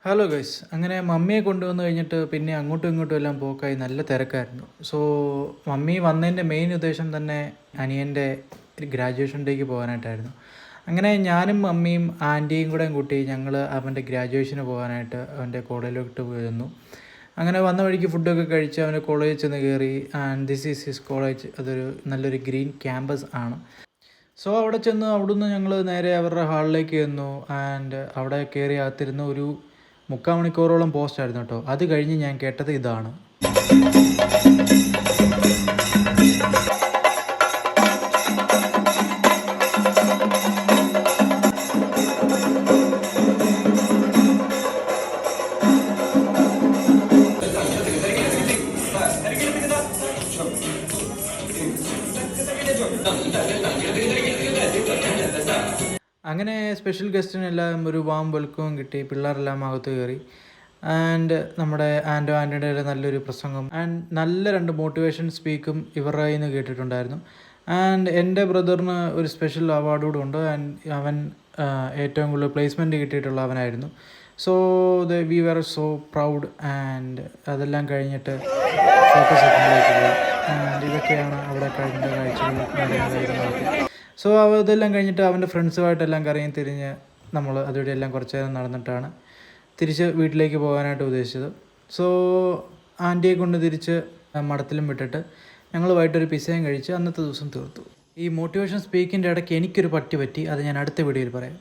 Hello guys, അങ്ങനെ മമ്മിയെ കൊണ്ടുവന്ന് കഴിഞ്ഞിട്ട് പിന്നെ അങ്ങോട്ടും ഇങ്ങോട്ടും എല്ലാം പോക്കായി നല്ല തിരക്കായിരുന്നു. സോ മമ്മി വന്നതിൻ്റെ മെയിൻ ഉദ്ദേശം തന്നെ അനിയൻ്റെ ഗ്രാജുവേഷൻ ഡേക്ക് പോകാനായിട്ടായിരുന്നു. അങ്ങനെ ഞാനും മമ്മിയും ആൻറ്റിയും കൂടെ കൂട്ടി ഞങ്ങൾ അവൻ്റെ ഗ്രാജുവേഷന് പോകാനായിട്ട് അവൻ്റെ കോളേജിലോട്ട് പോയിരുന്നു. അങ്ങനെ വന്ന വഴിക്ക് ഫുഡൊക്കെ കഴിച്ച് അവൻ്റെ കോളേജിൽ ചെന്ന് കയറി. And this is his college. അതൊരു നല്ലൊരു ഗ്രീൻ ക്യാമ്പസ് ആണ്. സോ അവിടെ ചെന്ന് അവിടുന്ന് ഞങ്ങൾ നേരെ അവരുടെ ഹാളിലേക്ക് ചെന്നു. ആൻഡ് അവിടെ കയറി അകത്തിരുന്ന ഒരു 3/4 മണിക്കൂറോളം പോസ്റ്റായിരുന്നു കേട്ടോ. അത് കഴിഞ്ഞ് ഞാൻ കേട്ടത് ഇതാണ്. അങ്ങനെ സ്പെഷ്യൽ ഗസ്റ്റിനെല്ലാം ഒരു വാം വെൽക്കവും കിട്ടി. പിള്ളേരെല്ലാം അകത്ത് കയറി. ആൻഡ് നമ്മുടെ ആൻറ്റിയുടെ നല്ലൊരു പ്രസംഗം ആൻഡ് നല്ല 2 മോട്ടിവേഷൻ സ്പീക്കും ഇവരുടെ കയ്യിൽ നിന്ന് കേട്ടിട്ടുണ്ടായിരുന്നു. ആൻഡ് എൻ്റെ ബ്രദറിന് ഒരു സ്പെഷ്യൽ അവാർഡ് കൂടെ ഉണ്ട്. ആൻഡ് അവൻ ഏറ്റവും കൂടുതൽ പ്ലേസ്മെൻറ്റ് കിട്ടിയിട്ടുള്ള അവനായിരുന്നു. So we were so proud. And അതെല്ലാം കഴിഞ്ഞിട്ട് ഫോട്ടോ സെഷനിലേക്ക് പോയി. ആൻഡ് ഇതൊക്കെയാണ് അവിടെ കഴിഞ്ഞ കാഴ്ചകൾ. സോ ഇതെല്ലാം കഴിഞ്ഞിട്ട് അവൻ്റെ ഫ്രണ്ട്സുമായിട്ടെല്ലാം കറങ്ങി തിരിഞ്ഞ് നമ്മൾ അതുവഴി എല്ലാം കുറച്ച് നേരം നടന്നിട്ടാണ് തിരിച്ച് വീട്ടിലേക്ക് പോകാനായിട്ട് ഉദ്ദേശിച്ചത്. സോ ആൻറ്റിയെ കൊണ്ട് തിരിച്ച് മഠത്തിലും വിട്ടിട്ട് ഞങ്ങൾ വൈകിട്ടൊരു പിസയും കഴിച്ച് അന്നത്തെ ദിവസം തീർത്തു. ഈ മോട്ടിവേഷൻ സ്പീക്കിൻ്റെ ഇടയ്ക്ക് എനിക്കൊരു പറ്റി. അത് ഞാൻ അടുത്ത വീഡിയോയിൽ പറയാം.